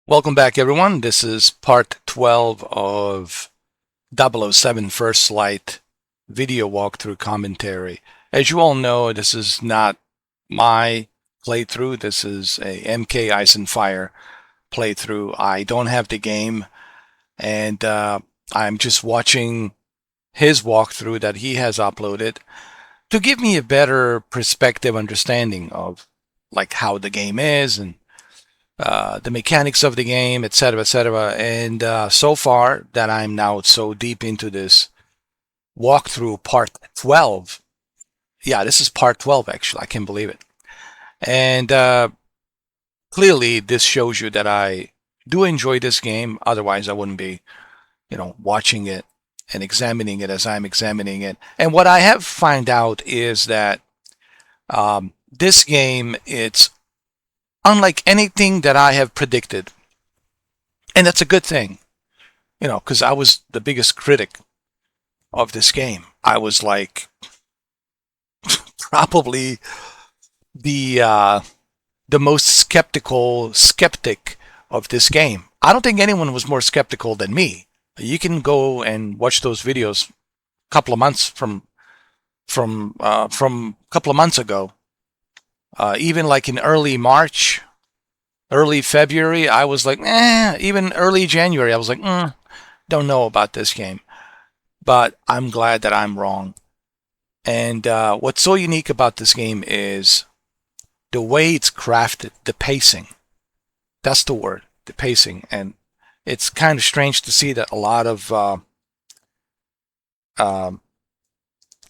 Welcome back, everyone. This is part 12 of 007 First Light video walkthrough commentary. As you all know, this is not my playthrough. This is a MKiceandFire playthrough. I don't have the game, and I'm just watching his walkthrough that he has uploaded to give me a better perspective understanding of like how the game is and the mechanics of the game, etc., etc. And so far that I'm now so deep into this walkthrough part 12. Yeah, this is part 12 actually. I can't believe it. And clearly this shows you that I do enjoy this game. Otherwise I wouldn't be, watching it and examining it as I'm examining it. And what I have found out is that this game, it's unlike anything that I have predicted. And that's a good thing, because I was the biggest critic of this game. I was like probably the most skeptic of this game. I don't think anyone was more skeptical than me. You can go and watch those videos a couple of months from a couple of months ago. Even like in early March, early February, I was like, even early January, I was like, don't know about this game. But I'm glad that I'm wrong. And what's so unique about this game is the way it's crafted, the pacing. That's the word, the pacing. And it's kind of strange to see that a lot of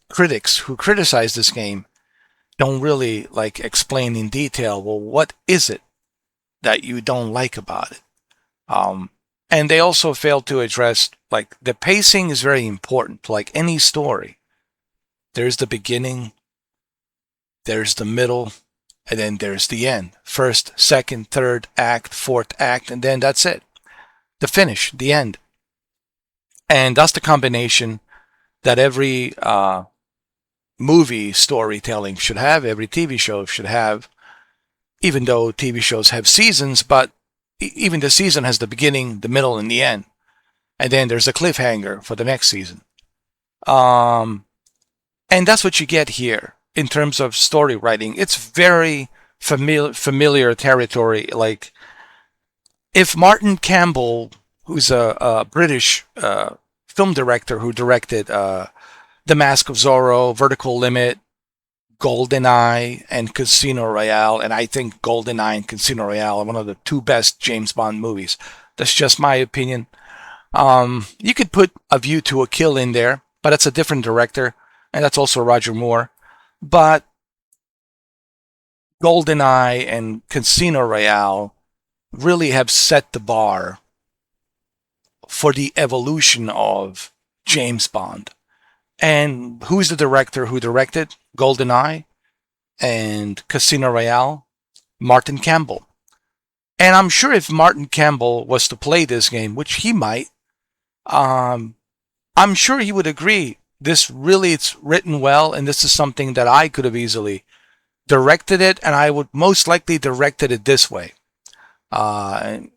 critics who criticize this game don't really like explain in detail, well, what is it that you don't like about it? And they also fail to address, like, the pacing is very important. Like any story, there's the beginning, there's the middle, and then there's the end. First, second, third act, fourth act, and then that's it. The finish, the end. And that's the combination that every movie storytelling should have, every TV show should have, even though TV shows have seasons, but even the season has the beginning, the middle, and the end. And then there's a cliffhanger for the next season. And that's what you get here in terms of story writing. It's very familiar territory. Like, if Martin Campbell, who's a British film director who directed The Mask of Zorro, Vertical Limit, GoldenEye, and Casino Royale, and I think GoldenEye and Casino Royale are one of the two best James Bond movies. That's just my opinion. You could put A View to a Kill in there, but that's a different director, and that's also Roger Moore. But GoldenEye and Casino Royale really have set the bar for the evolution of James Bond. And who's the director who directed GoldenEye and Casino Royale? Martin Campbell. And I'm sure if Martin Campbell was to play this game, which he might, I'm sure he would agree. This really, it's written well, and this is something that I could have easily directed it, and I would most likely directed it this way. I'm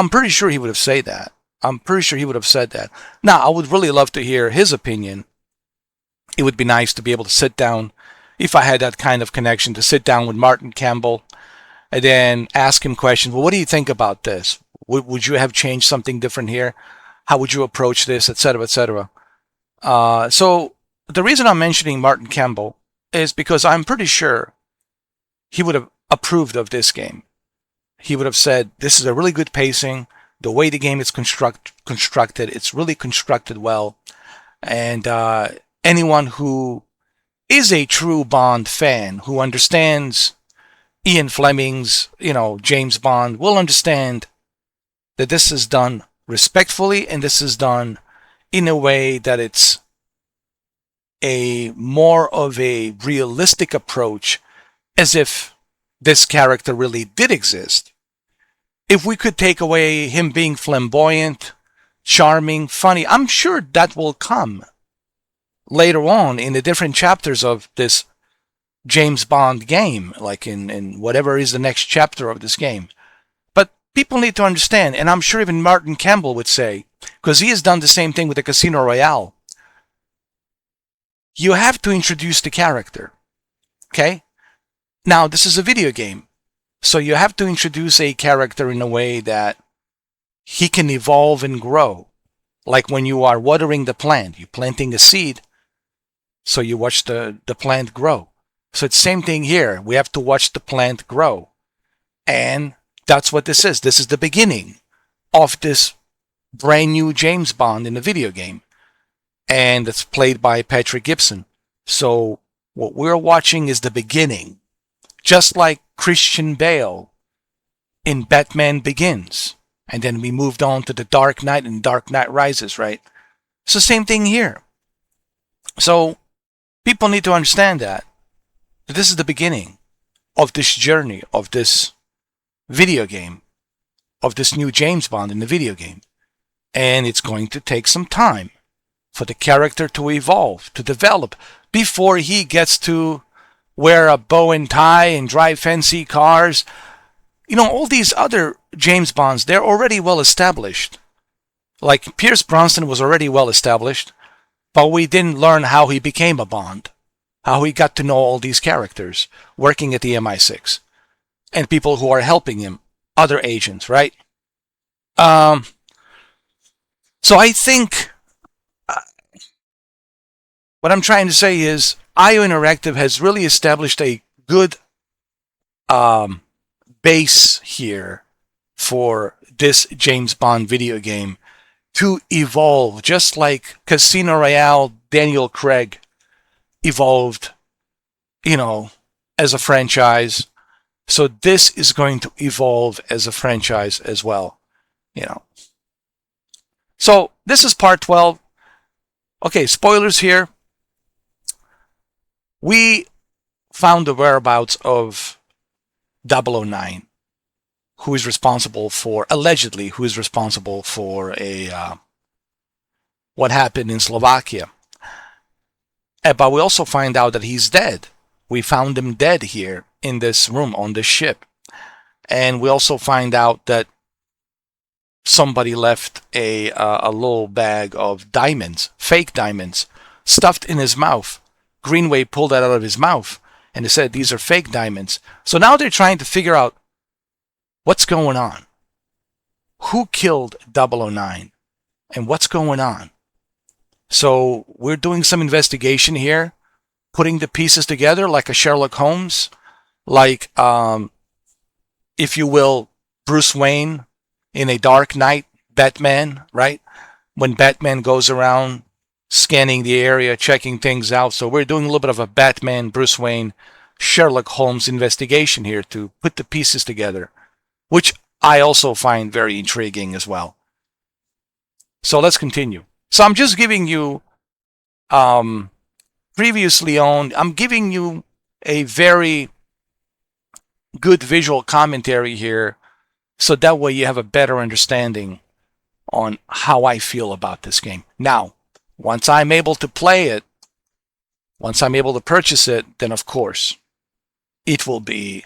pretty sure he would have said that. I'm pretty sure he would have said that. Now, I would really love to hear his opinion. It would be nice to be able to sit down, if I had that kind of connection, to sit down with Martin Campbell and then ask him questions. Well, what do you think about this? Would you have changed something different here? How would you approach this, etc., etc.? So the reason I'm mentioning Martin Campbell is because I'm pretty sure he would have approved of this game. He would have said, this is a really good pacing. The way the game is constructed, it's really constructed well. And anyone who is a true Bond fan, who understands Ian Fleming's, James Bond, will understand that this is done respectfully, and this is done in a way that it's a more of a realistic approach, as if this character really did exist. If we could take away him being flamboyant, charming, funny, I'm sure that will come later on in the different chapters of this James Bond game, like in whatever is the next chapter of this game. But people need to understand, and I'm sure even Martin Campbell would say, because he has done the same thing with the Casino Royale, you have to introduce the character. Okay? Now, this is a video game, so you have to introduce a character in a way that he can evolve and grow. Like when you are watering the plant, you're planting a seed, so you watch the plant grow. So it's the same thing here. We have to watch the plant grow. And that's what this is. This is the beginning of this brand new James Bond in the video game. And it's played by Patrick Gibson. So what we're watching is the beginning. Just like Christian Bale in Batman Begins. And then we moved on to The Dark Knight and Dark Knight Rises, right? So same thing here. So people need to understand that this is the beginning of this journey, of this video game, of this new James Bond in the video game. And it's going to take some time for the character to evolve, to develop, before he gets to wear a bow and tie and drive fancy cars. You know, all these other James Bonds, they're already well established. Like Pierce Brosnan was already well established, but we didn't learn how he became a Bond, how he got to know all these characters working at the MI6 and people who are helping him, other agents, right? So I think what I'm trying to say is IO Interactive has really established a good base here for this James Bond video game to evolve, just like Casino Royale, Daniel Craig evolved, you know, as a franchise. So this is going to evolve as a franchise as well, you know. So this is part 12. Okay, spoilers here. We found the whereabouts of 009, who is responsible for, allegedly, who is responsible for what happened in Slovakia. But we also find out that he's dead. We found him dead here in this room on this ship. And we also find out that somebody left a little bag of diamonds, fake diamonds, stuffed in his mouth. Greenway pulled that out of his mouth and they said these are fake diamonds. So now they're trying to figure out what's going on. Who killed 009 and what's going on? So we're doing some investigation here, putting the pieces together like a Sherlock Holmes, like, if you will, Bruce Wayne in a Dark Knight, Batman, right? When Batman goes around scanning the area, checking things out. So we're doing a little bit of a Batman, Bruce Wayne, Sherlock Holmes investigation here to put the pieces together, which I also find very intriguing as well. So let's continue. So I'm just giving you, previously owned, I'm giving you a very good visual commentary here, so that way you have a better understanding on how I feel about this game. Now, once I'm able to play it, once I'm able to purchase it, then of course, it will be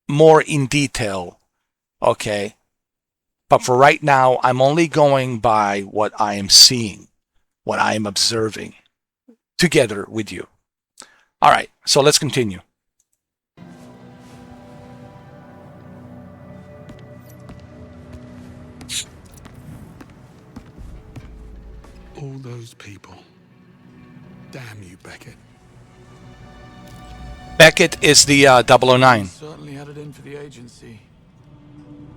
more in detail, okay? But for right now, I'm only going by what I am seeing, what I am observing, together with you. All right, so let's continue. All those people. Damn you, Beckett. Beckett is the 009. Certainly had it in for the agency.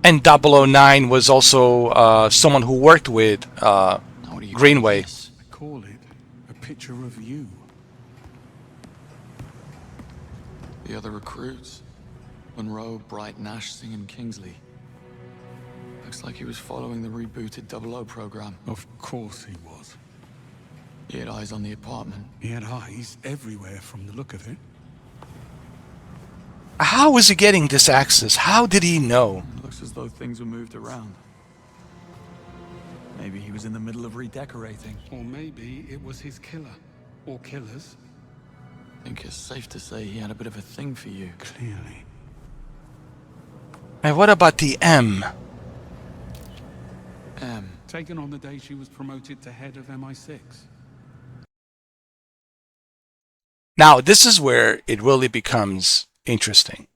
And 009 was also someone who worked with Greenway. I call it a picture of you. The other recruits. Monroe, Bright, Nash, Singh, and Kingsley. Looks like he was following the rebooted 00 program. Of course he was. He had eyes on the apartment. He had eyes everywhere from the look of it. How was he getting this access? How did he know? It looks as though things were moved around. Maybe he was in the middle of redecorating. Or maybe it was his killer. Or killers. I think it's safe to say he had a bit of a thing for you. Clearly. And what about the M? Taken on the day she was promoted to head of MI6. Now, this is where it really becomes interesting.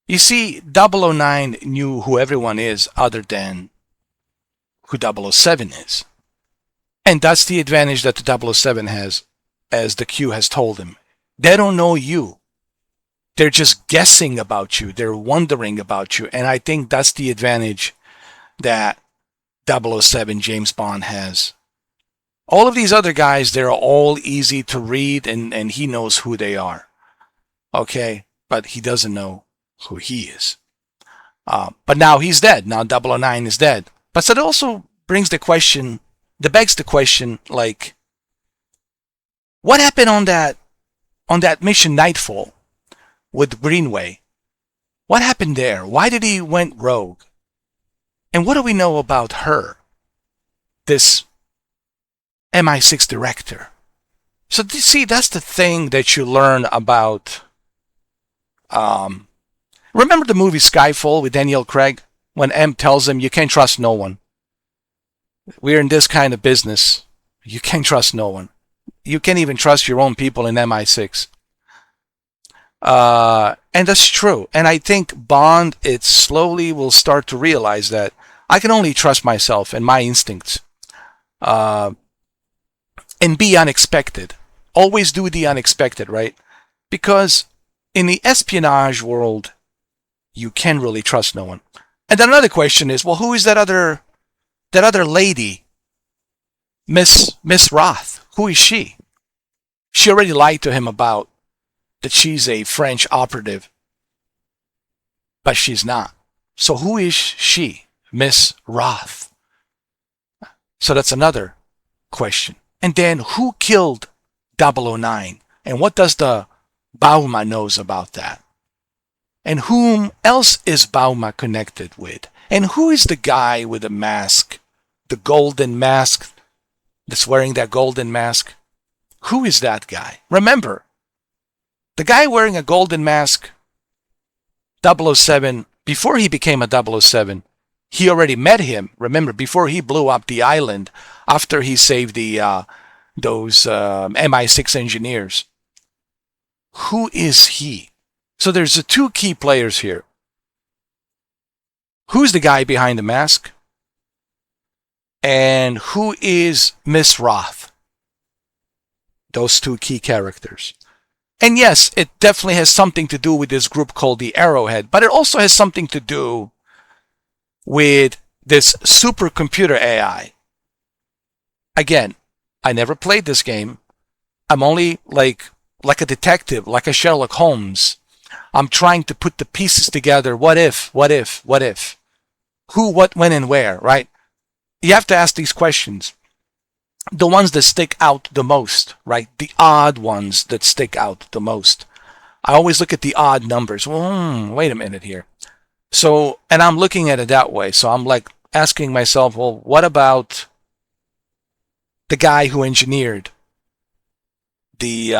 You see, 009 knew who everyone is other than who 007 is. And that's the advantage that the 007 has, as the Q has told him. They don't know you. They're just guessing about you. They're wondering about you. And I think that's the advantage that 007 James Bond has. All of these other guys, they're all easy to read, and he knows who they are. Okay? But he doesn't know who he is. But now he's dead. Now 009 is dead. But so it also brings the question, begs the question, like, what happened on that mission Nightfall with Greenway? What happened there? Why did he went rogue? And what do we know about her, this MI6 director? So you see, that's the thing that you learn about. Remember the movie Skyfall with Daniel Craig? When M tells him, you can't trust no one. We're in this kind of business. You can't trust no one. You can't even trust your own people in MI6. And that's true. And I think Bond, it slowly will start to realize that I can only trust myself and my instincts. And be unexpected. Always do the unexpected, right? Because in the espionage world, you can really trust no one. And then another question is, well, who is that other lady? Miss Roth. Who is she? She already lied to him about that she's a French operative. But she's not. So who is she? Miss Roth. So that's another question. And then who killed 009? And what does the BAWMA knows about that? And whom else is BAWMA connected with? And who is the guy with the mask? The golden mask that's wearing that golden mask? Who is that guy? Remember, the guy wearing a golden mask, 007, before he became a 007, he already met him. Remember, before he blew up the island, after he saved those MI6 engineers. Who is he? So there's the two key players here. Who's the guy behind the mask? And who is Miss Roth? Those two key characters. And yes, it definitely has something to do with this group called the Arrowhead, but it also has something to do with this supercomputer AI. Again, I never played this game. I'm only like a detective, like a Sherlock Holmes. I'm trying to put the pieces together. What if? Who, what, when, and where, right? You have to ask these questions. The ones that stick out the most, right? The odd ones that stick out the most. I always look at the odd numbers. Well, wait a minute here. So, and I'm looking at it that way. So I'm like asking myself, well, what about the guy who engineered the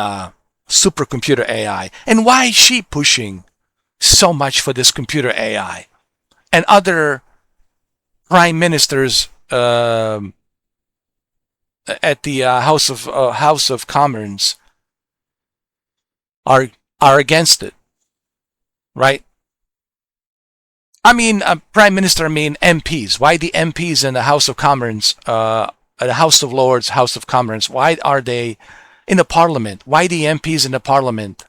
supercomputer AI? And why is she pushing so much for this computer AI? And other prime ministers at the House of Commons are against it, right? I mean, Prime Minister, I mean MPs. Why the MPs in the House of Commons, the House of Lords, House of Commons, why are they in the Parliament? Why the MPs in the Parliament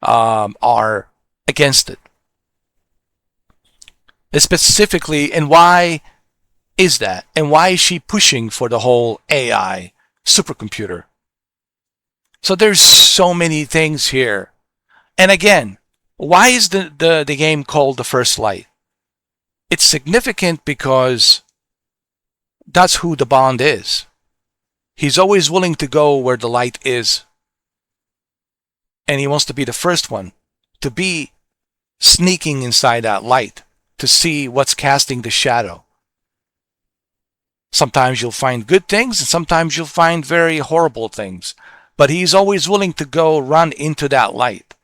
are against it? Specifically, and why is that? And why is she pushing for the whole AI supercomputer? So there's so many things here. And again, why is the game called The First Light? It's significant because that's who the Bond is. He's always willing to go where the light is. And he wants to be the first one to be sneaking inside that light to see what's casting the shadow. Sometimes you'll find good things and sometimes you'll find very horrible things. But he's always willing to go run into that light.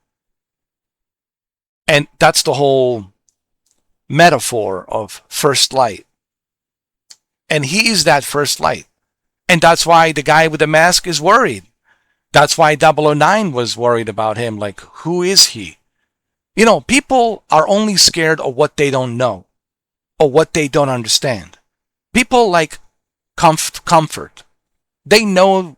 And that's the whole metaphor of first light. And he is that first light. And that's why the guy with the mask is worried. That's why 009 was worried about him. Like, who is he? You know, people are only scared of what they don't know or what they don't understand. People like comfort. They know,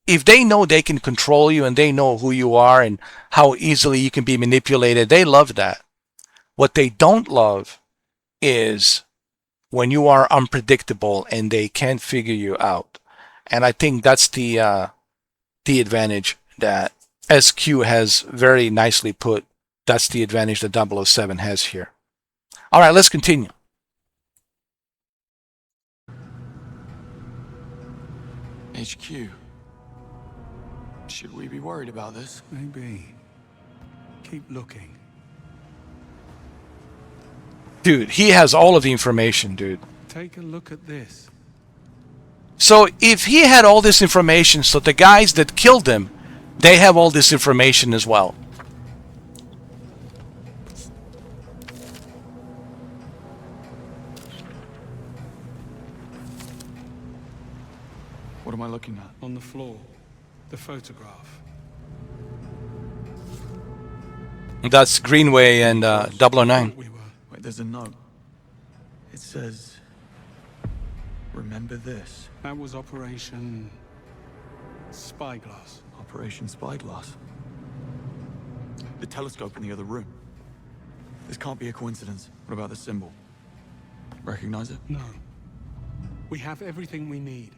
if they know they can control you and they know who you are and how easily you can be manipulated, they love that. What they don't love is when you are unpredictable and they can't figure you out. And I think that's the advantage that SQ has very nicely put. That's the advantage that 007 has here. All right, let's continue. HQ. Should we be worried about this? Maybe. Keep looking. Dude, he has all of the information, dude. Take a look at this. So if he had all this information, so the guys that killed him, they have all this information as well. What am I looking at? On the floor. The photograph. That's Greenway and 009. We were. Wait, there's a note. It says, remember this. That was Operation Spyglass. Operation Spyglass. The telescope in the other room. This can't be a coincidence. What about the symbol? Recognize it? No. We have everything we need.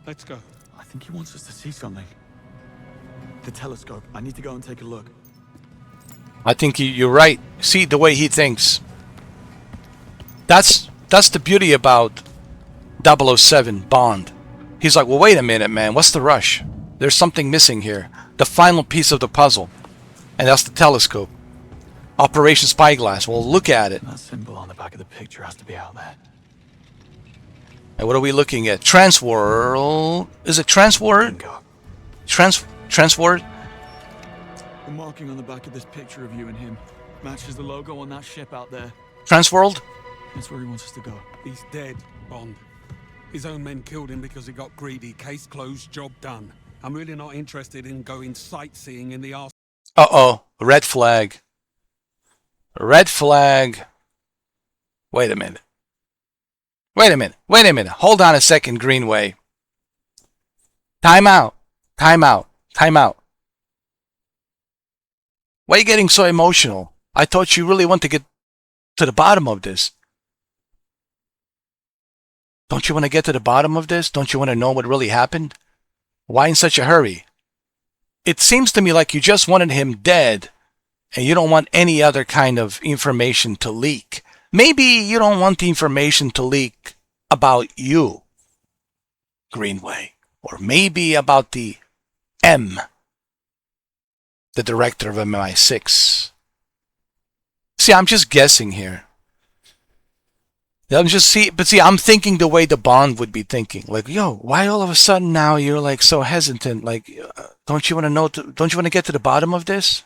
Let's go. I think he wants us to see something. The telescope. I need to go and take a look. I think you're right. See the way he thinks. That's the beauty about 007 Bond. He's like, well, wait a minute, man. What's the rush? There's something missing here. The final piece of the puzzle. And that's the telescope. Operation Spyglass. Well, look at it. That symbol on the back of the picture has to be out there. And what are we looking at? Transworld. Is it Transword? Bingo. Transword? The marking on the back of this picture of you and him matches the logo on that ship out there. Transworld? That's where he wants us to go. He's dead, Bond. His own men killed him because he got greedy. Case closed, job done. I'm really not interested in going sightseeing in the arse. Uh-oh. Red flag. Red flag. Wait a minute. Wait a minute. Wait a minute. Hold on a second, Greenway. Time out. Time out. Time out. Why are you getting so emotional? I thought you really want to get to the bottom of this. Don't you want to get to the bottom of this? Don't you want to know what really happened? Why in such a hurry? It seems to me like you just wanted him dead and you don't want any other kind of information to leak. Maybe you don't want the information to leak about you, Greenway, or maybe about the director of MI6. See, I'm just guessing here. I'm thinking the way the Bond would be thinking. Like, yo, why all of a sudden now you're like so hesitant? Like, don't you want to know? Don't you want to get to the bottom of this?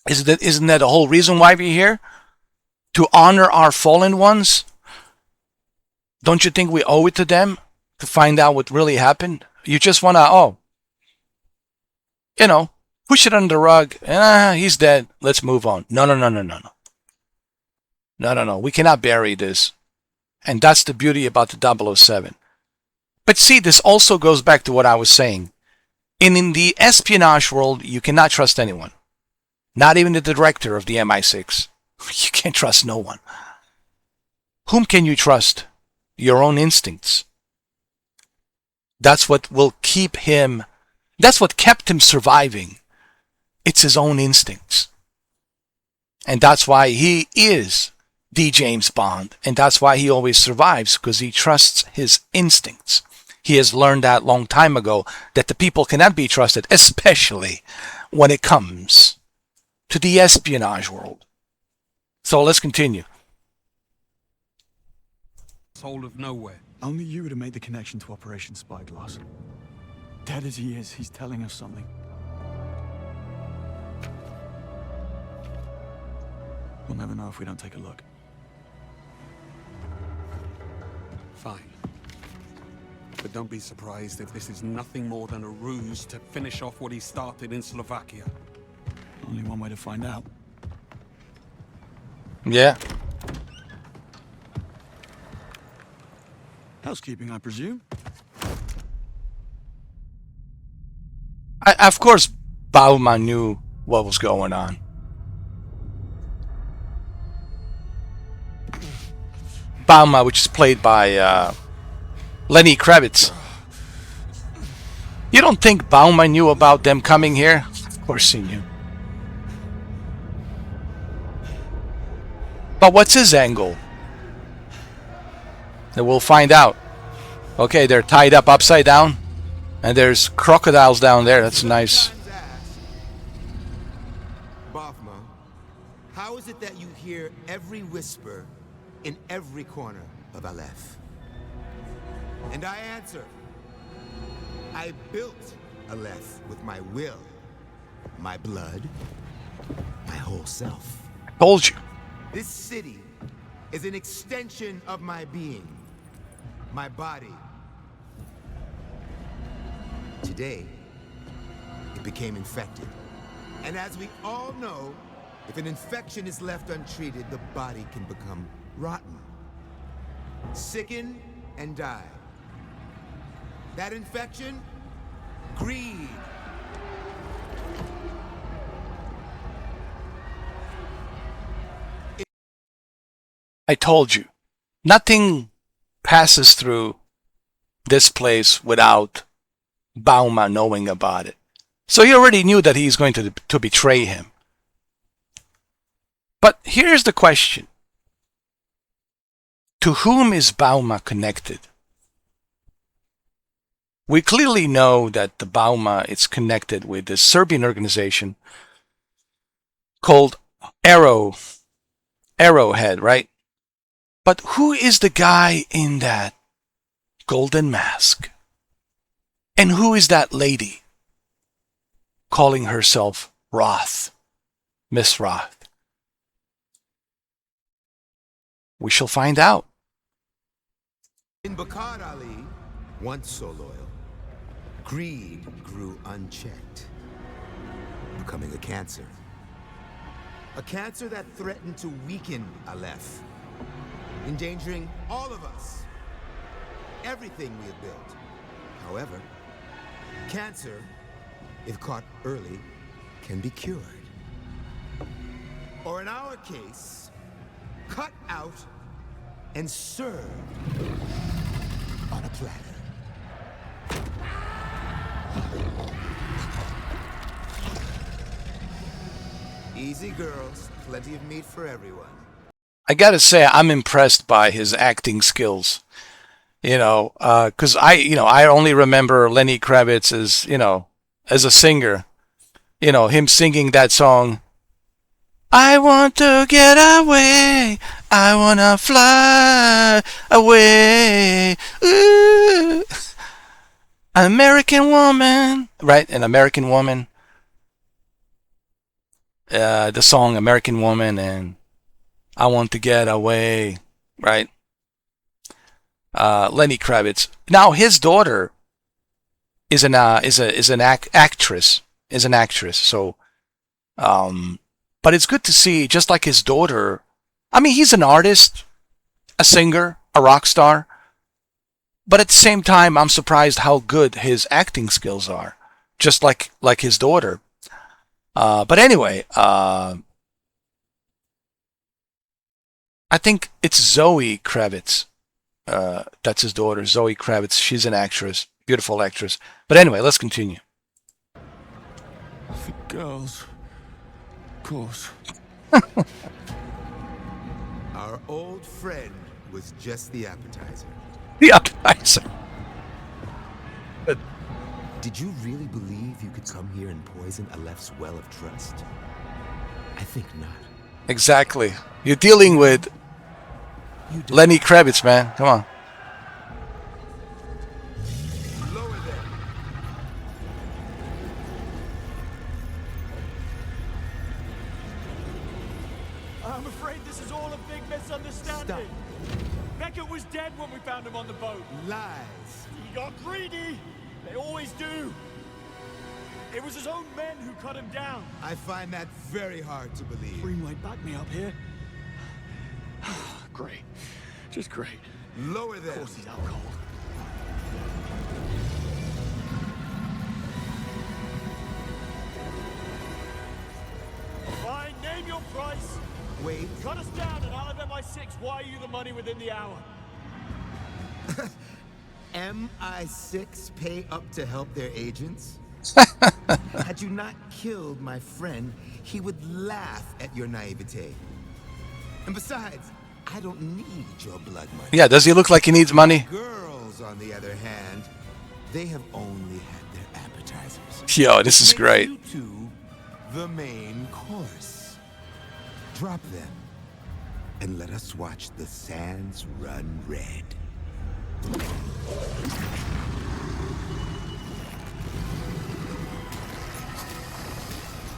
Isn't that the whole reason why we're here? To honor our fallen ones? Don't you think we owe it to them to find out what really happened? You just want to, push it under the rug. He's dead. Let's move on. No. No. We cannot bury this. And that's the beauty about the 007. But see, this also goes back to what I was saying. In the espionage world, you cannot trust anyone. Not even the director of the MI6. You can't trust no one. Whom can you trust? Your own instincts. That's what will keep him. That's what kept him surviving. It's his own instincts. And that's why he is the James Bond. And that's why he always survives, because he trusts his instincts. He has learned that long time ago that the people cannot be trusted, especially when it comes to the espionage world. So let's continue. Soul of nowhere. Only you would have made the connection to Operation Spyglass. Dead as he is, he's telling us something. We'll never know if we don't take a look. Fine. But don't be surprised if this is nothing more than a ruse to finish off what he started in Slovakia. Only one way to find out. Yeah. Housekeeping, I presume? Of course, BAWMA knew what was going on. BAWMA, which is played by Lenny Kravitz. You don't think BAWMA knew about them coming here? Of course he knew. But what's his angle? And we'll find out. Okay, they're tied up upside down. And there's crocodiles down there. That's nice. BAWMA, how is it that you hear every whisper in every corner of Aleph? And I answer, I built Aleph with my will, my blood, my whole self. Told you. This city is an extension of my being, my body. Today, it became infected. And as we all know, if an infection is left untreated, the body can become rotten, sicken, and die. That infection? Greed. I told you. Nothing passes through this place without BAWMA knowing about it. So he already knew that he's going to betray him. But here's the question. To whom is BAWMA connected? We clearly know that the BAWMA is connected with this Serbian organization called Arrowhead, right? But who is the guy in that golden mask? And who is that lady calling herself Roth, Miss Roth? We shall find out. In Bakar Ali, once so loyal, greed grew unchecked, becoming a cancer. A cancer that threatened to weaken Aleph, endangering all of us, everything we have built. However, cancer, if caught early, can be cured. Or in our case, cut out and served on a platter. Easy, girls. Plenty of meat for everyone. I gotta say, I'm impressed by his acting skills. You know, because I only remember Lenny Kravitz as, as a singer. Him singing that song. I want to get away. I wanna fly away. Ooh. American Woman, right? An American Woman. The song American Woman and I Want to Get Away, right? Lenny Kravitz. Now his daughter is an actress. So, but it's good to see, just like his daughter. I mean, he's an artist, a singer, a rock star. But at the same time, I'm surprised how good his acting skills are, just like his daughter. But anyway, I think it's Zoe Kravitz. That's his daughter, Zoe Kravitz. She's an actress, beautiful actress. But anyway, let's continue. The girls. Of course. Our old friend was just the appetizer. The appetizer. Did you really believe you could come here and poison Aleph's well of trust? I think not. Exactly. You're dealing with Lenny Kravitz, man. Come on. Lower them. I'm afraid this is all a big misunderstanding. Stop. Beckett was dead when we found him on the boat. Lies. He got greedy. They always do. It was his own men who cut him down. I find that very hard to believe. Greenway backed me up here. Great. Just great. Lower them. Of course he's out cold. Fine, name your price. Wait. Cut us down and I'll have MI6 wire you the money within the hour. MI6 pay up to help their agents? Had you not killed my friend, he would laugh at your naivete. And besides, I don't need your blood money. Yeah, does he look like he needs money? Girls, on the other hand, they have only had their appetizers. Yo, this is Takes great. you to the main course. Drop them, and let us watch the sands run red.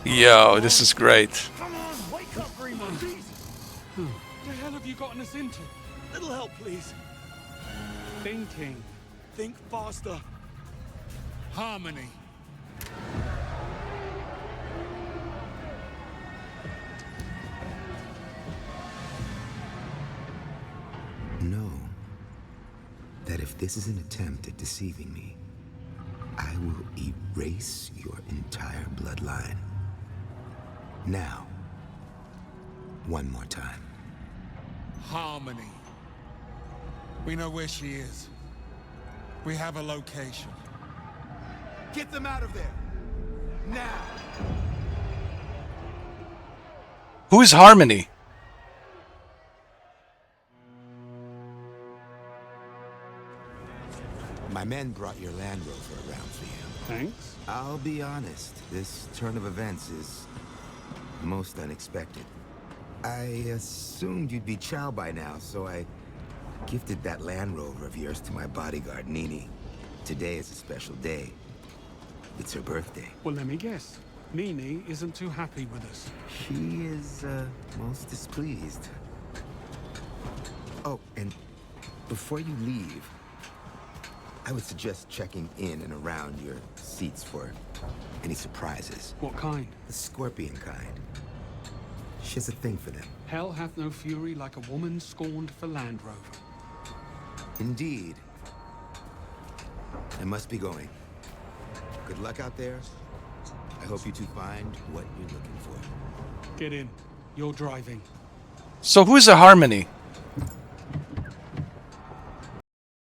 Yo, this is great. Come on, wake up, Greenway. Jesus. What the hell have you gotten us into? Little help, please. Thinking. Think faster. Harmony. Know that if this is an attempt at deceiving me, I will erase your entire bloodline. Now, one more time. Harmony. We know where she is. We have a location. Get them out of there! Now! Who's Harmony? My men brought your Land Rover around for you. Thanks. I'll be honest, this turn of events is most unexpected. I assumed you'd be Chow by now, so I gifted that Land Rover of yours to my bodyguard, Nini. Today is a special day. It's her birthday. Well, let me guess. Nini isn't too happy with us. She is, most displeased. Oh, and before you leave, I would suggest checking in and around your seats for any surprises. What kind? The scorpion kind. She has a thing for them. Hell hath no fury like a woman scorned for Land Rover. Indeed. I must be going. Good luck out there. I hope you two find what you're looking for. Get in. You're driving. So who's a Harmony?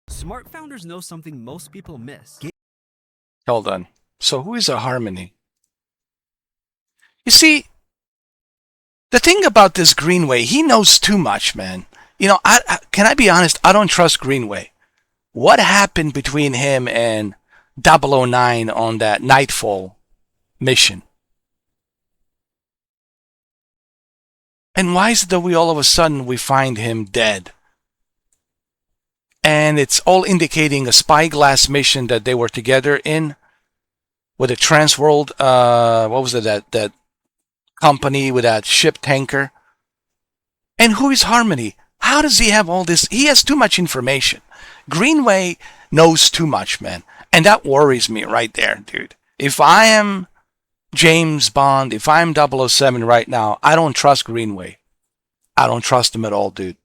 Smart founders know something most people miss. Hold on. So who is a Harmony? You see, the thing about this Greenway, he knows too much, man. You know, can I be honest? I don't trust Greenway. What happened between him and 009 on that Nightfall mission? And why is it that we all of a sudden we find him dead? And it's all indicating a spyglass mission that they were together in with a Transworld, what was it, that company with that ship tanker. And who is Harmony? How does he have all this? He has too much information. Greenway knows too much, man. And that worries me right there, dude. If I am James Bond, if I'm 007 right now, I don't trust Greenway. I don't trust him at all, dude.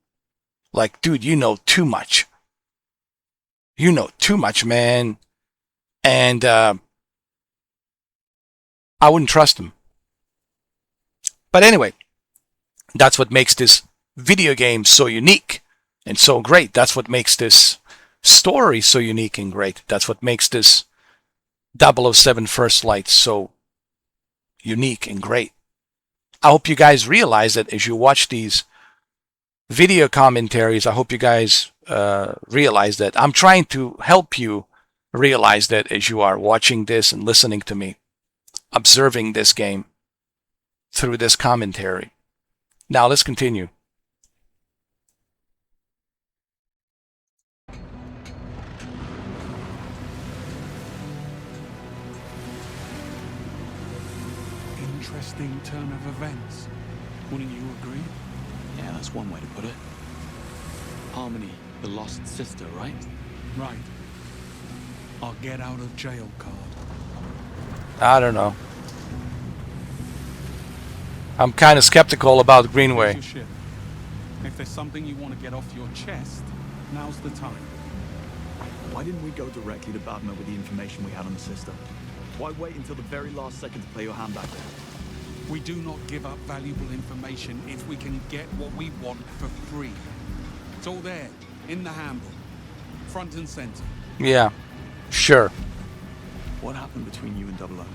Like, dude, you know too much. You know too much, man. And I wouldn't trust him. But anyway, that's what makes this video game so unique and so great. That's what makes this story so unique and great. That's what makes this 007 First Light so unique and great. I hope you guys realize that as you watch these video commentaries. I hope you guys realize that. I'm trying to help you realize that as you are watching this and listening to me, observing this game through this commentary. Now let's continue. Interesting turn of events. Wouldn't you agree? Yeah, that's one way to put it. Harmony, the lost sister, right? Right. Our get out of jail card. I don't know. I'm kind of skeptical about Greenway. Here's your ship. If there's something you want to get off your chest, now's the time. Why didn't we go directly to BAWMA with the information we had on the system? Why wait until the very last second to play your hand back there? We do not give up valuable information if we can get what we want for free. It's all there, in the handbook. Front and center. Yeah, sure. What happened between you and 009?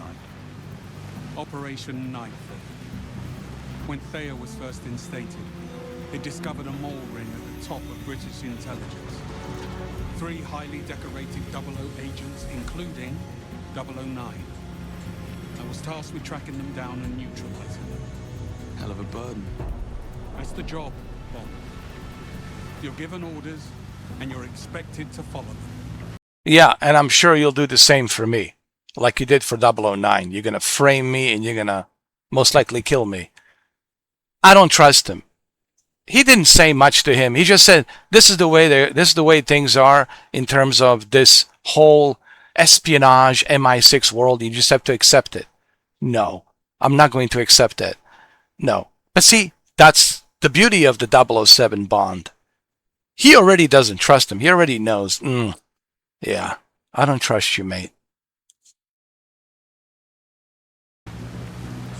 Operation Nightfall. When Thayer was first instated, it discovered a mole ring at the top of British intelligence. 3 highly decorated 00 agents, including 009. I was tasked with tracking them down and neutralizing them. Hell of a burden. That's the job, Bob. You're given orders, and you're expected to follow them. Yeah, and I'm sure you'll do the same for me, like you did for 009. You're going to frame me and you're going to most likely kill me. I don't trust him. He didn't say much to him. He just said, this is the way things are in terms of this whole espionage MI6 world. You just have to accept it. No, I'm not going to accept it. No. But see, that's the beauty of the 007 Bond. He already doesn't trust him. He already knows, yeah, I don't trust you, mate.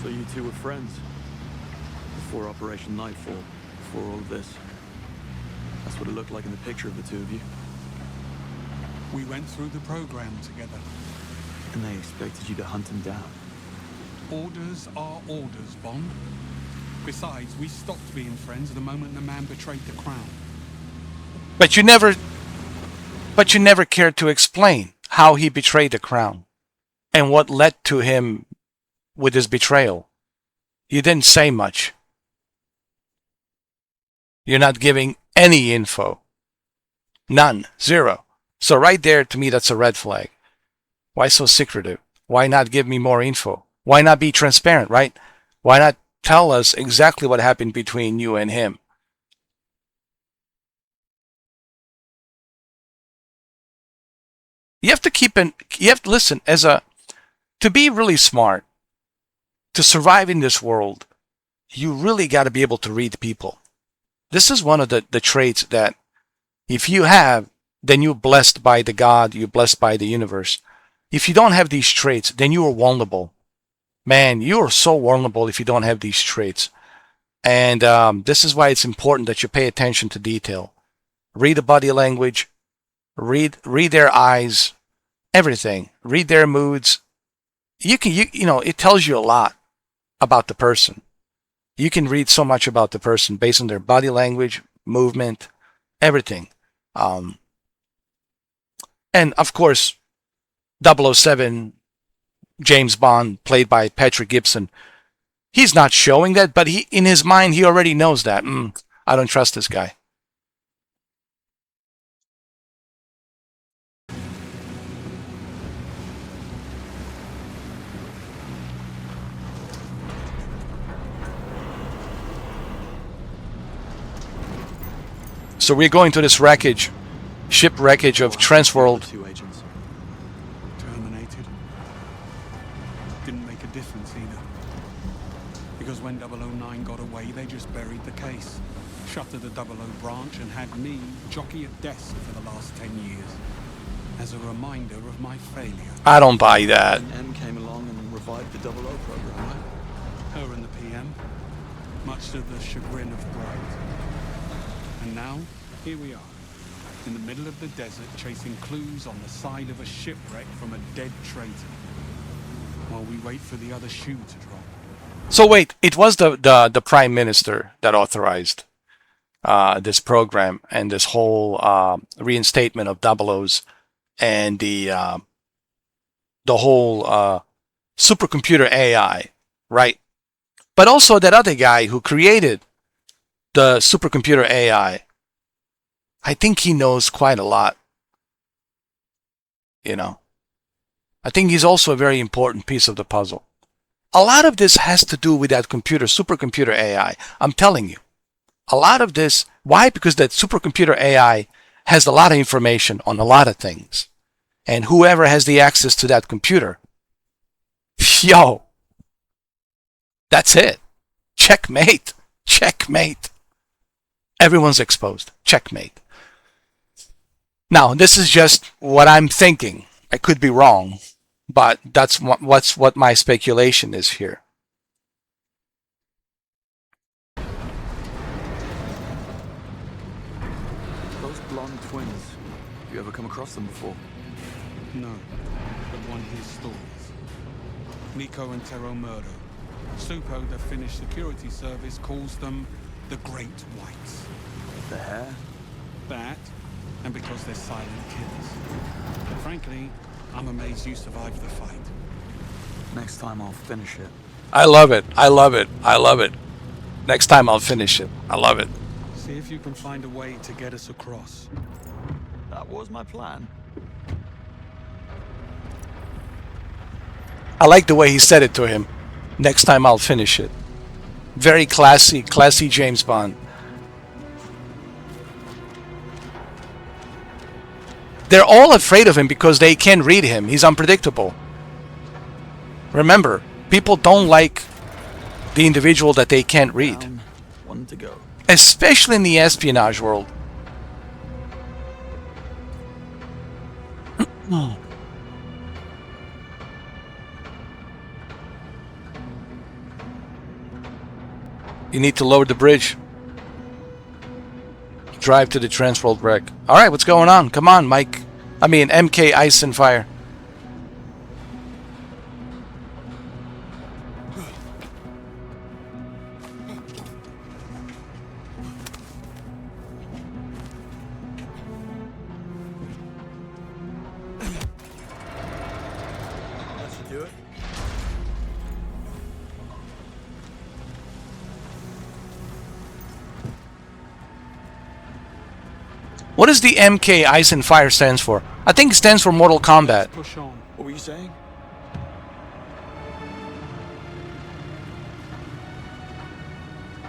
So you two were friends? Before Operation Nightfall, before all of this? That's what it looked like in the picture of the two of you. We went through the program together. And they expected you to hunt him down. Orders are orders, Bond. Besides, we stopped being friends the moment the man betrayed the crown. But you never cared to explain how he betrayed the crown and what led to him with his betrayal. You didn't say much. You're not giving any info. None. Zero. So right there, to me, that's a red flag. Why so secretive? Why not give me more info? Why not be transparent, right? Why not tell us exactly what happened between you and him? You have to listen, to be really smart, to survive in this world, you really got to be able to read people. This is one of the traits that if you have, then you're blessed by the God, you're blessed by the universe. If you don't have these traits, then you are vulnerable. Man, you are so vulnerable if you don't have these traits. And this is why it's important that you pay attention to detail. Read the body language, read their eyes, everything. Read their moods. You know, it tells you a lot about the person. You can read so much about the person based on their body language, movement, everything. And of course, 007, James Bond, played by Patrick Gibson, he's not showing that, but in his mind, he already knows that. I don't trust this guy. So we're going to this ship wreckage of Transworld. Two agents. Terminated. Didn't make a difference either. Because when 009 got away, they just buried the case. Shuttered the 00 branch and had me jockey at desk for the last 10 years. As a reminder of my failure. I don't buy that. And M came along and revived the 00 program, right? Her and the PM. Much to the chagrin of Bright. And now, here we are. In the middle of the desert, chasing clues on the side of a shipwreck from a dead traitor. While we wait for the other shoe to drop. So wait, it was the Prime Minister that authorized this program and this whole reinstatement of 00s and the whole supercomputer AI, right? But also that other guy who created the supercomputer AI, I think he knows quite a lot. You know, I think he's also a very important piece of the puzzle. A lot of this has to do with that supercomputer AI. I'm telling you, a lot of this, why? Because that supercomputer AI has a lot of information on a lot of things. And whoever has the access to that computer, yo, that's it. Checkmate. Checkmate. Everyone's exposed. Checkmate. Now, this is just what I'm thinking. I could be wrong, but that's what my speculation is here. Those blonde twins. Have you ever come across them before? No, but one hears stories. Miko and Tero Murdo. Supo, the Finnish security service, calls them the Great Whites. The hair? That, and because they're silent killers. But frankly, I'm amazed you survived the fight. Next time I'll finish it. I love it. I love it. I love it. Next time I'll finish it. I love it. See if you can find a way to get us across. That was my plan. I like the way he said it to him. Next time I'll finish it. Very classy James Bond. They're all afraid of him because they can't read him. He's unpredictable. Remember, people don't like the individual that they can't read. One to go. Especially in the espionage world. You need to lower the bridge. Drive to the Transworld wreck. Alright, what's going on? Come on, Mike. I mean, MK Ice and Fire. That should do it. What does the MK Ice and Fire stands for? I think it stands for Mortal Kombat. Push on. What were you saying?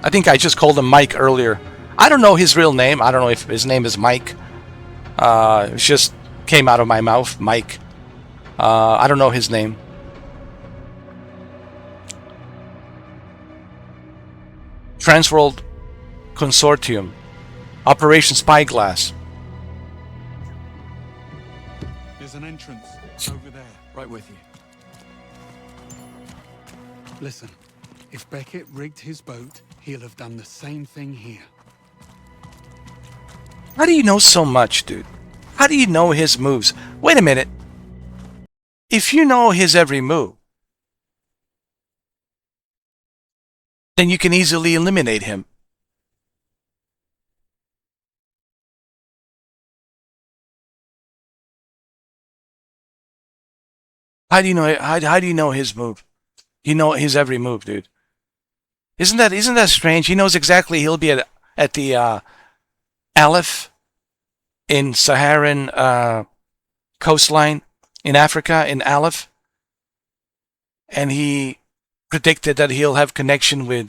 I think I just called him Mike earlier. I don't know his real name. I don't know if his name is Mike. It just came out of my mouth, Mike. I don't know his name. Transworld Consortium. Operation Spyglass. There's an entrance over there. Right with you. Listen, if Beckett rigged his boat, he'll have done the same thing here. How do you know so much, dude? How do you know his moves? Wait a minute. If you know his every move, then you can easily eliminate him. How do you know? How do you know his move? You know his every move, dude. Isn't that strange? He knows exactly he'll be at the Aleph in Saharan coastline in Africa in Aleph, and he predicted that he'll have connection with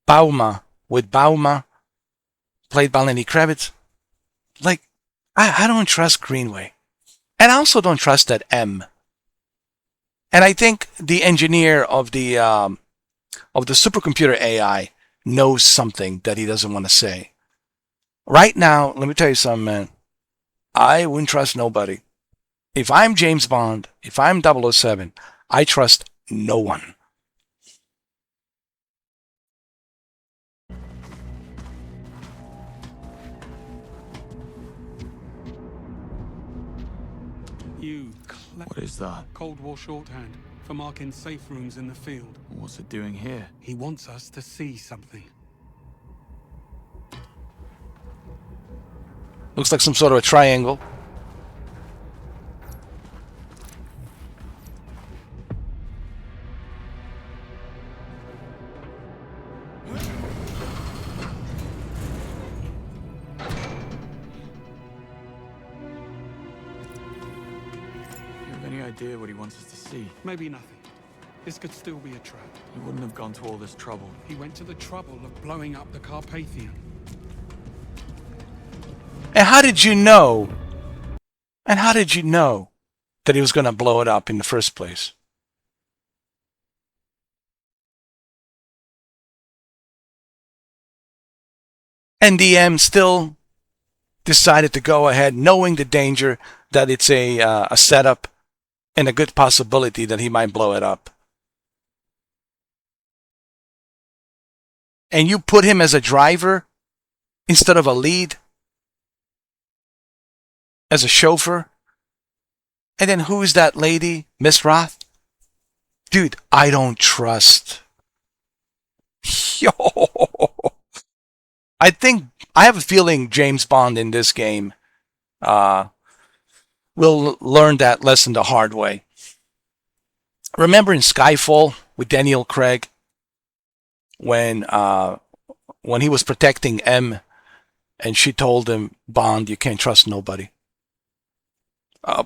BAWMA, played by Lenny Kravitz. Like, I don't trust Greenway. And I also don't trust that M. And I think the engineer of the supercomputer AI knows something that he doesn't want to say. Right now, let me tell you something, man. I wouldn't trust nobody. If I'm James Bond, if I'm 007, I trust no one. What is that? Cold War shorthand for marking safe rooms in the field. What's it doing here? He wants us to see something. Looks like some sort of a triangle. You have any idea what he wants us to see? Maybe nothing. This could still be a trap. He wouldn't have gone to all this trouble. He went to the trouble of blowing up the Carpathian. And how did you know? And how did you know that he was going to blow it up in the first place? And DM still decided to go ahead, knowing the danger that it's a setup and a good possibility that he might blow it up. And you put him as a driver instead of a lead, as a chauffeur. And then who is that lady, Miss Roth? Dude, I don't trust. Yo. I have a feeling James Bond in this game will learn that lesson the hard way. Remember in Skyfall with Daniel Craig, when he was protecting M, and she told him, Bond, you can't trust nobody.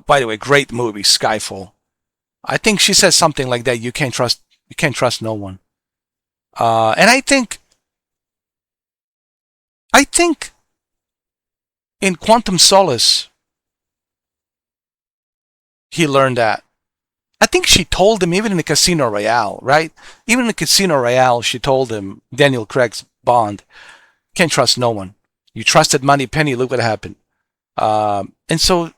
By the way, great movie, Skyfall. I think she says something like that. You can't trust no one. And I think in Quantum Solace, he learned that. I think she told him even in the Casino Royale, right? Even in the Casino Royale, she told him, Daniel Craig's Bond, can't trust no one. You trusted Moneypenny, look what happened. And so,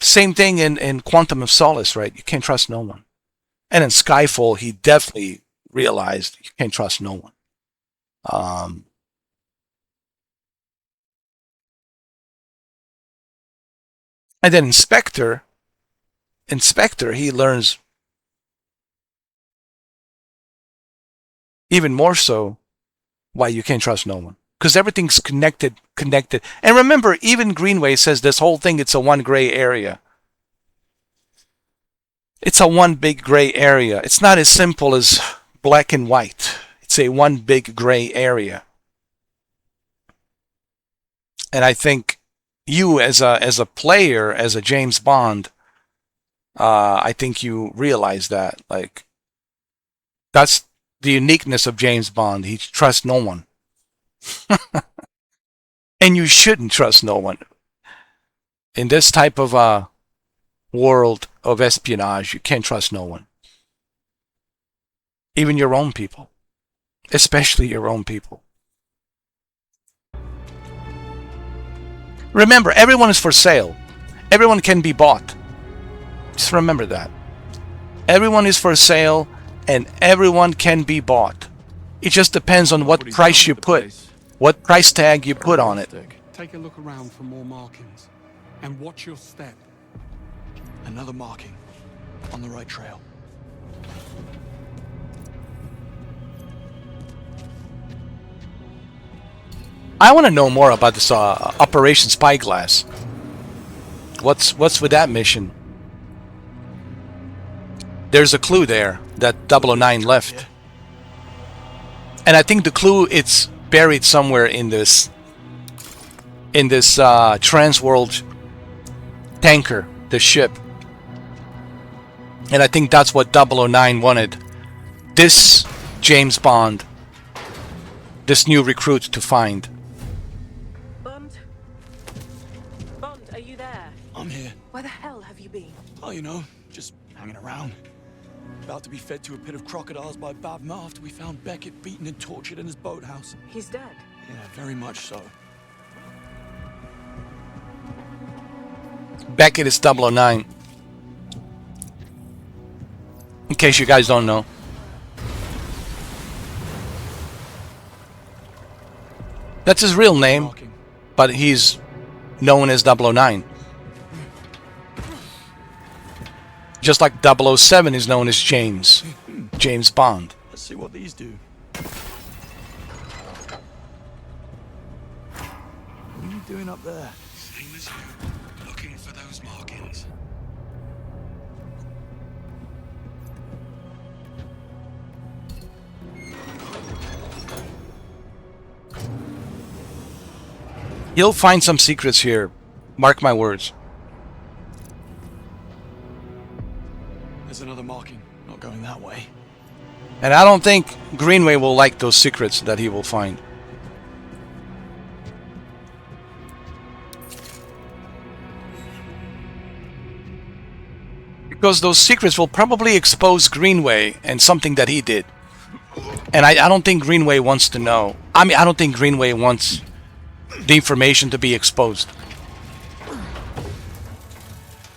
same thing in Quantum of Solace, right? You can't trust no one. And in Skyfall, he definitely realized you can't trust no one. And then Inspector, he learns even more so why you can't trust no one. Because everything's connected. And remember, even Greenway says this whole thing, it's a one gray area. It's a one big gray area. It's not as simple as black and white. It's a one big gray area. And I think you as a player, as a James Bond, I think you realize that. Like, that's the uniqueness of James Bond. He trusts no one. And you shouldn't trust no one. In this type of world of espionage, you can't trust no one. Even your own people. Especially your own people. Remember, everyone is for sale. Everyone can be bought. Just remember that. Everyone is for sale and everyone can be bought. It just depends on what price you put. What price tag you put on it. Take a look around for more markings. And watch your step. Another marking. On the right trail. I want to know more about this Operation Spyglass. What's with that mission? There's a clue there that 009 left. And I think the clue, it's buried somewhere in this Transworld tanker, the ship. And I think that's what 009 wanted. This James Bond, this new recruit, to find. Bond, are you there? I'm here. Where the hell have you been? Oh, you know, just hanging around. About to be fed to a pit of crocodiles by BAWMA after we found Beckett beaten and tortured in his boathouse. He's dead. Yeah, very much so. Beckett is 009. In case you guys don't know. That's his real name, but he's known as 009. Just like 007 is known as James Bond. Let's see what these do. What are you doing up there? Same as you. Looking for those markings. You'll find some secrets here. Mark my words. There's another marking. Not going that way. And I don't think Greenway will like those secrets that he will find. Because those secrets will probably expose Greenway and something that he did. And I don't think Greenway wants to know. I mean, I don't think Greenway wants the information to be exposed.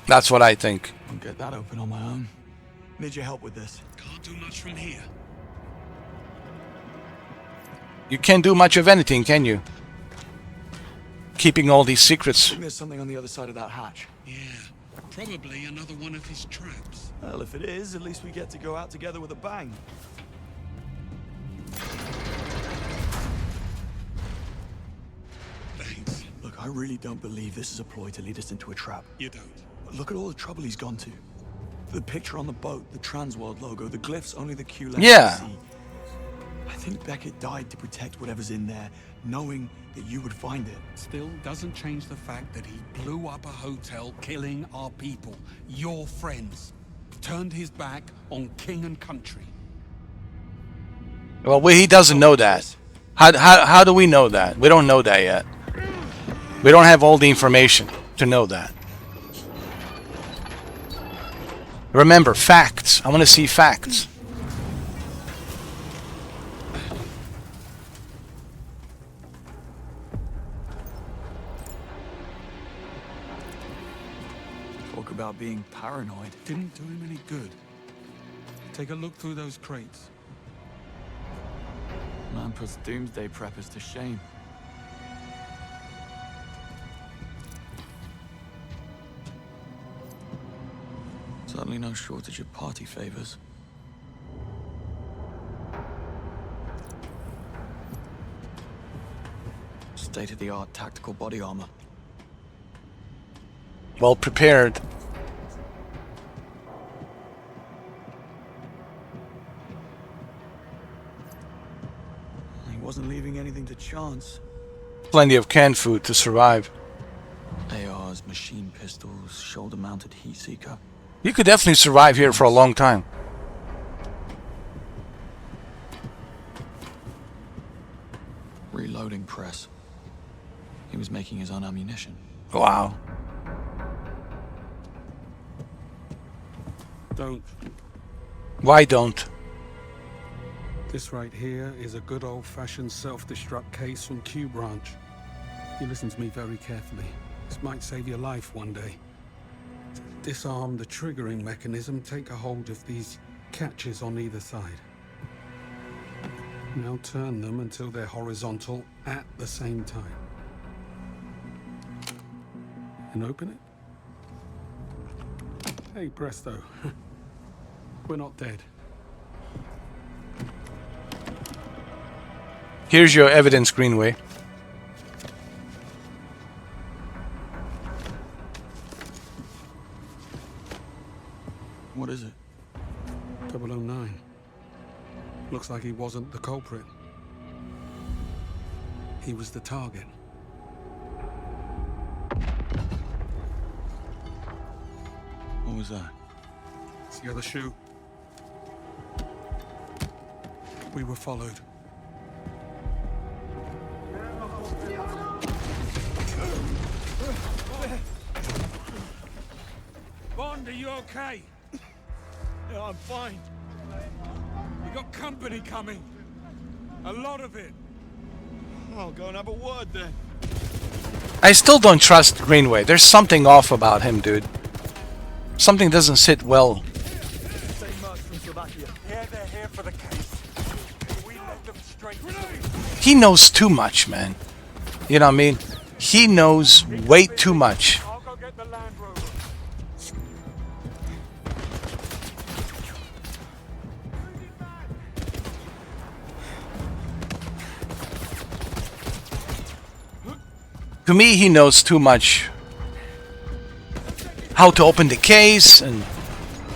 That's what I think. I'll get that open on my own. Need your help with this. Can't do much from here. You can't do much of anything, can you? Keeping all these secrets. I think there's something on the other side of that hatch. Yeah, probably another one of his traps. Well, if it is, at least we get to go out together with a bang. Thanks. Look, I really don't believe this is a ploy to lead us into a trap. You don't. Look at all the trouble he's gone to. The picture on the boat, the Transworld logo, the glyphs only the Q left Yeah. to see. I think Beckett died to protect whatever's in there, knowing that you would find it. Still doesn't change the fact that he blew up a hotel, killing our people, your friends. Turned his back on king and country. Well, he doesn't know that. How do we know that? We don't know that yet. We don't have all the information to know that. Remember, facts. I want to see facts. Talk about being paranoid. Didn't do him any good. Take a look through those crates. Man puts doomsday preppers to shame. Certainly no shortage of party favors. State-of-the-art tactical body armor. Well prepared. He wasn't leaving anything to chance. Plenty of canned food to survive. ARs, machine pistols, shoulder-mounted heat seeker. You could definitely survive here for a long time. Reloading press. He was making his own ammunition. Wow. Don't. Why don't? This right here is a good old-fashioned self-destruct case from Q Branch. You listen to me very carefully. This might save your life one day. Disarm the triggering mechanism, take a hold of these catches on either side. Now turn them until they're horizontal at the same time. And open it. Hey, presto. We're not dead. Here's your evidence, Greenway. What is it? 009. Looks like he wasn't the culprit. He was the target. What was that? It's the other shoe. We were followed. Bond, are you okay? Yeah, I'm fine. We got company coming. A lot of it. I'll go and have a word then. I still don't trust Greenway. There's something off about him, dude. Something doesn't sit well. Same mercs from Slovakia. Yeah, they're here for the case. We led them straight. He knows too much, man. You know what I mean? He knows way too much. I'll go get the Land Rover. To me, he knows too much. How to open the case, and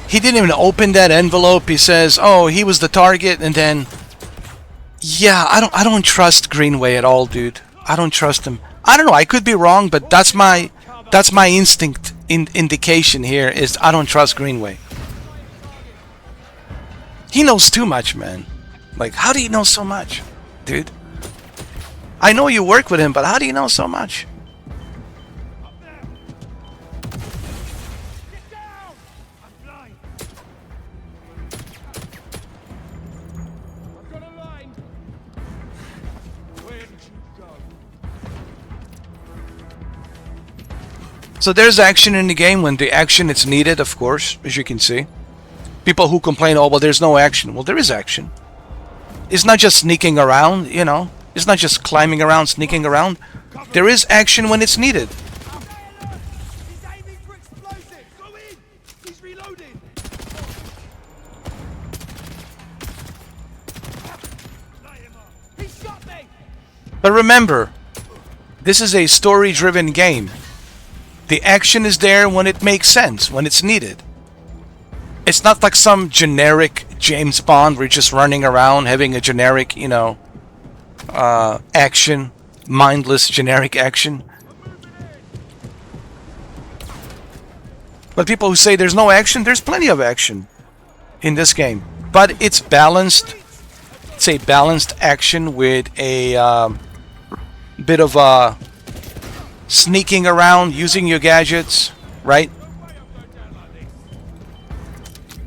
he didn't even open that envelope. He says, "Oh, he was the target," and then, yeah, I don't trust Greenway at all, dude. I don't trust him. I don't know. I could be wrong, but that's my instinct indication here is I don't trust Greenway. He knows too much, man. Like, how do you know so much, dude? I know you work with him, but how do you know so much? Get down! I'm blind. I've got a line. Where did you go? So there's action in the game when the action is needed, of course, as you can see. People who complain, oh, well, there's no action. Well, there is action. It's not just sneaking around, you know. It's not just climbing around, sneaking around. There is action when it's needed. He's aiming for explosives. Go in. He's reloading. He shot me. But remember, this is a story-driven game. The action is there when it makes sense, when it's needed. It's not like some generic James Bond where you're just running around having a generic, you know, action, mindless generic action. But people who say there's no action, there's plenty of action in this game. But it's balanced. It's a balanced action with a bit of sneaking around, using your gadgets, right?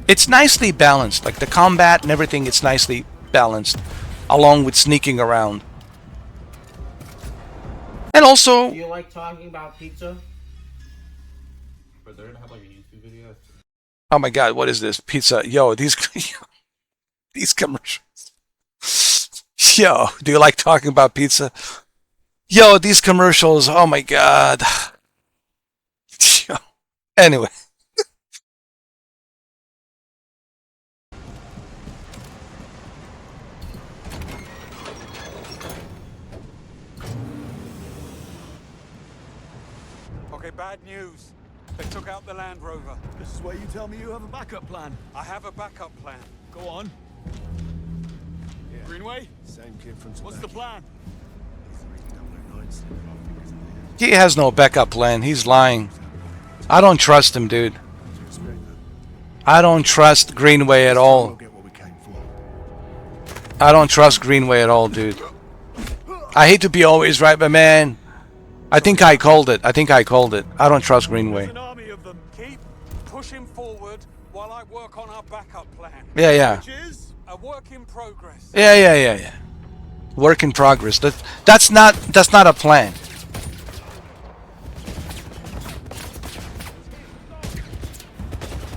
It's nicely balanced, like the combat and everything, it's nicely balanced, along with sneaking around. And also... Do you like talking about pizza? Or they're gonna have like a YouTube video? Oh my god, what is this? Pizza. Yo, these these commercials. Yo, do you like talking about pizza? Yo, these commercials, oh my god. Yo. Anyway. Okay, bad news. They took out the Land Rover. This is where you tell me you have a backup plan. I have a backup plan. Go on. Greenway? Same kid from What's the plan? He has no backup plan. He's lying. I don't trust him, dude. I don't trust Greenway at all. I don't trust Greenway at all, dude. I hate to be always right, but man, I think I called it. I don't trust Greenway. There's an army of them. Keep pushing forward while I work on our backup plan. Yeah. Which is a work in progress. Yeah. Work in progress. That's not a plan.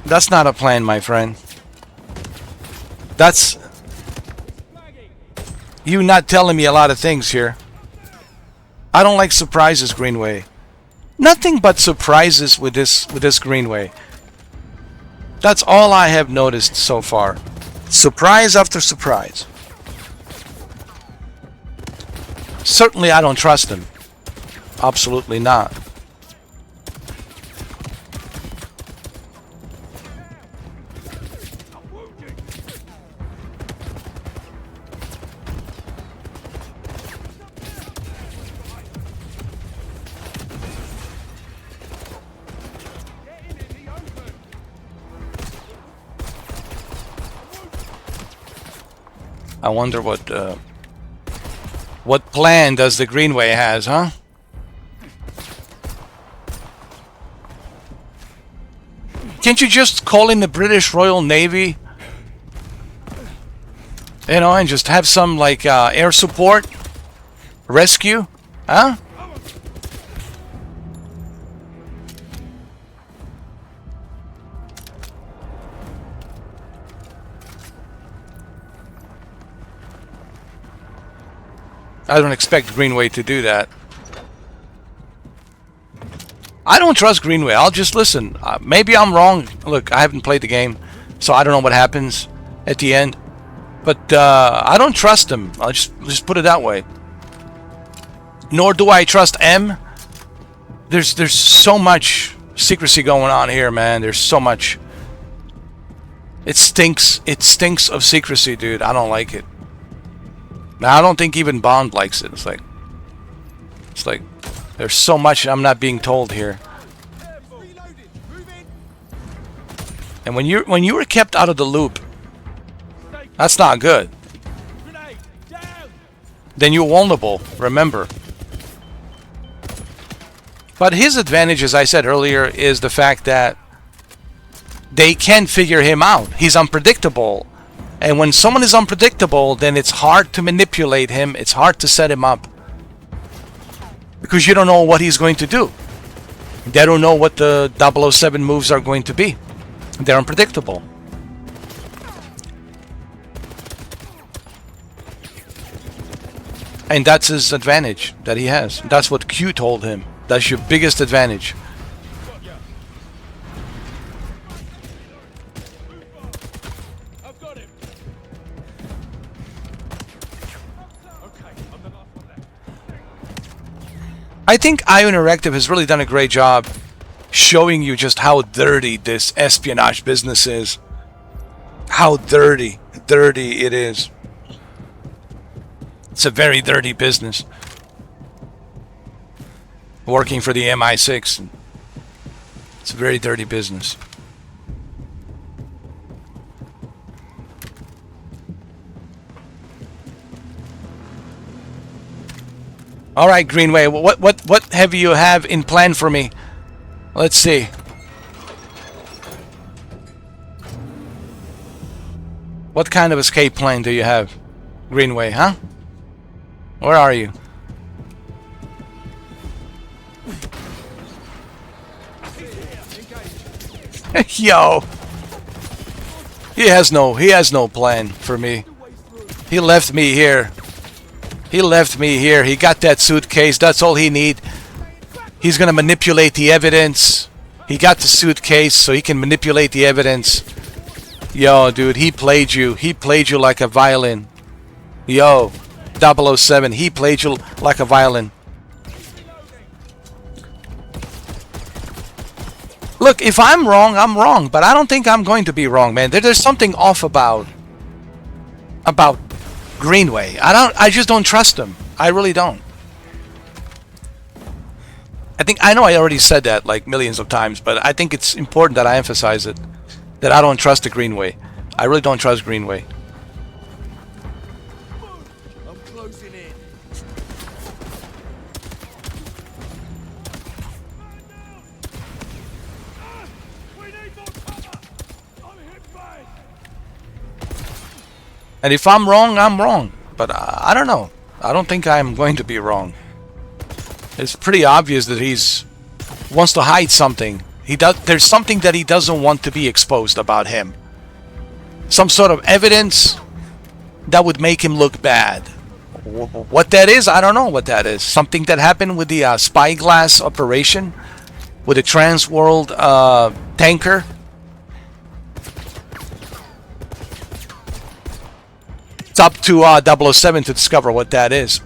That's not a plan, my friend. That's you not telling me a lot of things here. I don't like surprises, Greenway. Nothing but surprises with this Greenway. That's all I have noticed so far. Surprise after surprise. Certainly I don't trust him. Absolutely not. I wonder what plan does the Greenway has, huh? Can't you just call in the British Royal Navy? You know, and just have some like air support, rescue, huh? I don't expect Greenway to do that. I don't trust Greenway. I'll just listen. Maybe I'm wrong. Look, I haven't played the game, so I don't know what happens at the end. But I don't trust him. I'll just put it that way. Nor do I trust M. There's so much secrecy going on here, man. There's so much. It stinks. It stinks of secrecy, dude. I don't like it. Now, I don't think even Bond likes it. It's like there's so much I'm not being told here. And when you were kept out of the loop That's not good. Grenade! Down! Then you're vulnerable, remember. But his advantage, as I said earlier, is the fact that they can figure him out. He's unpredictable. And when someone is unpredictable, then it's hard to manipulate him. It's hard to set him up. Because you don't know what he's going to do. They don't know what the 007 moves are going to be. They're unpredictable. And that's his advantage that he has. That's what Q told him. That's your biggest advantage. I've got him. Okay, I'm the last one left. I think Ion Erective has really done a great job showing you just how dirty this espionage business is. How dirty it is. It's a very dirty business. Working for the MI6. It's a very dirty business. All right, Greenway. What have you have in plan for me? Let's see. What kind of escape plan do you have, Greenway? Huh? Where are you? Yo. He has no plan for me. He left me here. He left me here. He got that suitcase. That's all he need. He's gonna manipulate the evidence. He got the suitcase so he can manipulate the evidence. Yo, dude, he played you. He played you like a violin. Yo, 007, he played you like a violin. Look, if I'm wrong, but I don't think I'm going to be wrong, man. There's something off about Greenway. I just don't trust him. I really don't. I know I already said that like millions of times, but I think it's important that I emphasize it. That I don't trust the Greenway. I really don't trust Greenway. I'm closing in. We need more cover. I'm hit bad. And if I'm wrong. But I don't know. I don't think I'm going to be wrong. It's pretty obvious that he's wants to hide something. There's something that he doesn't want to be exposed about him. Some sort of evidence that would make him look bad. What that is, I don't know what that is. Something that happened with the Spyglass operation with the Transworld tanker. It's up to 007 to discover what that is.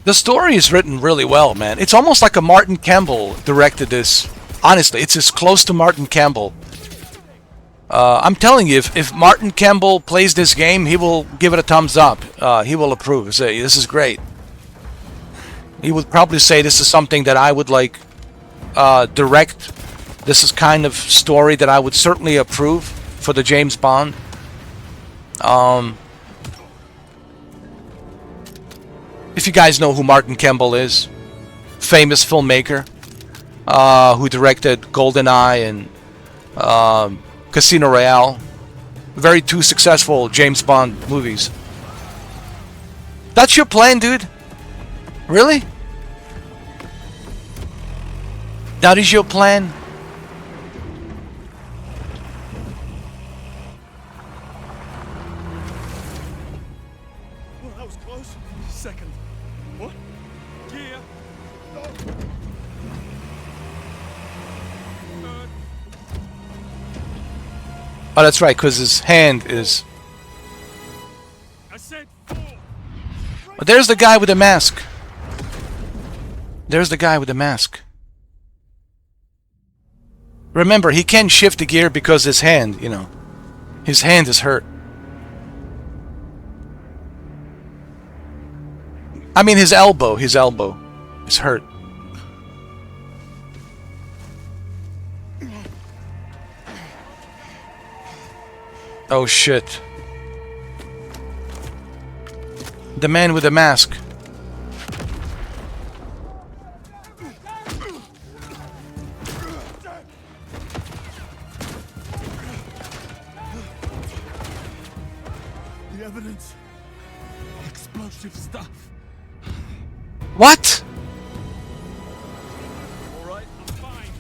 The story is written really well, man. It's almost like a Martin Campbell directed this. Honestly, it's as close to Martin Campbell. I'm telling you, if Martin Campbell plays this game, he will give it a thumbs up. He will approve. Say, this is great. He would probably say this is something that I would like direct. This is kind of story that I would certainly approve for the James Bond. If you guys know who Martin Campbell is, famous filmmaker who directed GoldenEye and Casino Royale, very two successful James Bond movies. That's your plan, dude? Really? That is your plan? Well, that was close. Second. What? Gear. No. Third. Oh, that's right, because his hand is... I said 4. But there's the guy with the mask. There's the guy with the mask. Remember, he can't shift the gear because his hand, you know, his hand is hurt. I mean, his elbow is hurt. Oh shit. The man with the mask. The evidence. Explosive stuff. What? All right, I'm fine.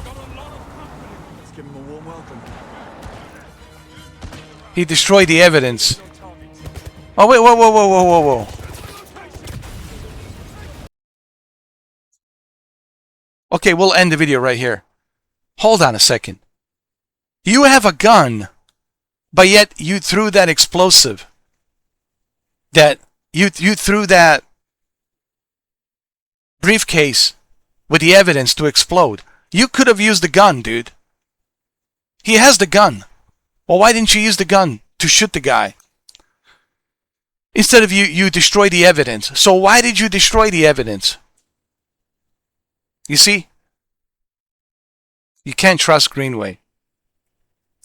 Got a lot of company. Let's give him a warm welcome. He destroyed the evidence. Oh wait, whoa, whoa, whoa, whoa, whoa, whoa. Okay, we'll end the video right here. Hold on a second. You have a gun, but yet you threw that explosive. That you threw that briefcase with the evidence to explode. You could have used the gun, dude. He has the gun. Well, why didn't you use the gun to shoot the guy? Instead of you destroy the evidence. So why did you destroy the evidence? You see? You can't trust Greenway.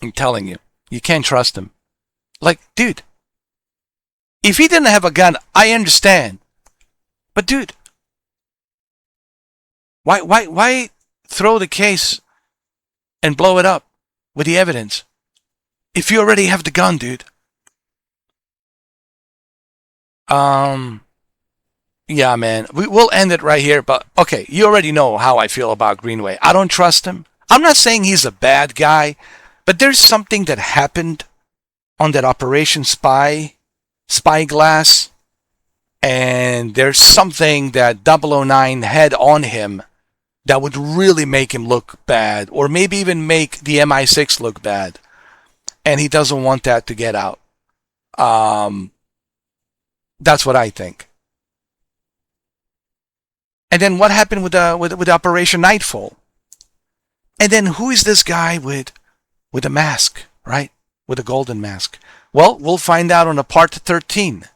I'm telling you. You can't trust him. Like, dude. If he didn't have a gun, I understand. But dude. Why throw the case and blow it up with the evidence? If you already have the gun, dude. Yeah, man. We'll end it right here. But, okay, you already know how I feel about Greenway. I don't trust him. I'm not saying he's a bad guy. But there's something that happened on that Operation Spyglass. And there's something that 009 had on him that would really make him look bad. Or maybe even make the MI6 look bad. And he doesn't want that to get out. That's what I think. And then what happened with Operation Nightfall? And then who is this guy with a mask, right? With a golden mask. Well, we'll find out on the part 13.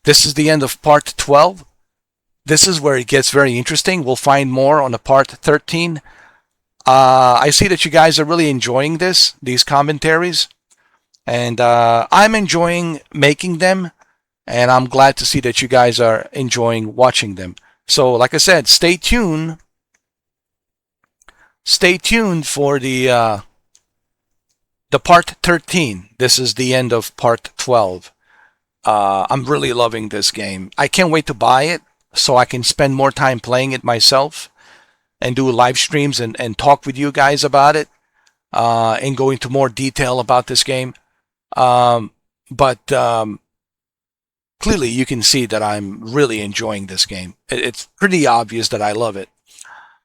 This is the end of part 12. This is where it gets very interesting. We'll find more on the part 13. I see that you guys are really enjoying these commentaries. And I'm enjoying making them. And I'm glad to see that you guys are enjoying watching them. So, like I said, stay tuned. Stay tuned for the part 13. This is the end of part 12. I'm really loving this game. I can't wait to buy it so I can spend more time playing it myself and do live streams and talk with you guys about it and go into more detail about this game. But clearly you can see that I'm really enjoying this game. It's pretty obvious that I love it.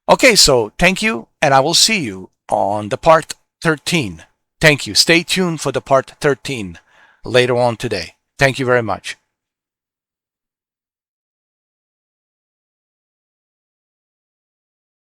Okay, so thank you, and I will see you on the part 13. Thank you. Stay tuned for the part 13 later on today. Thank you very much.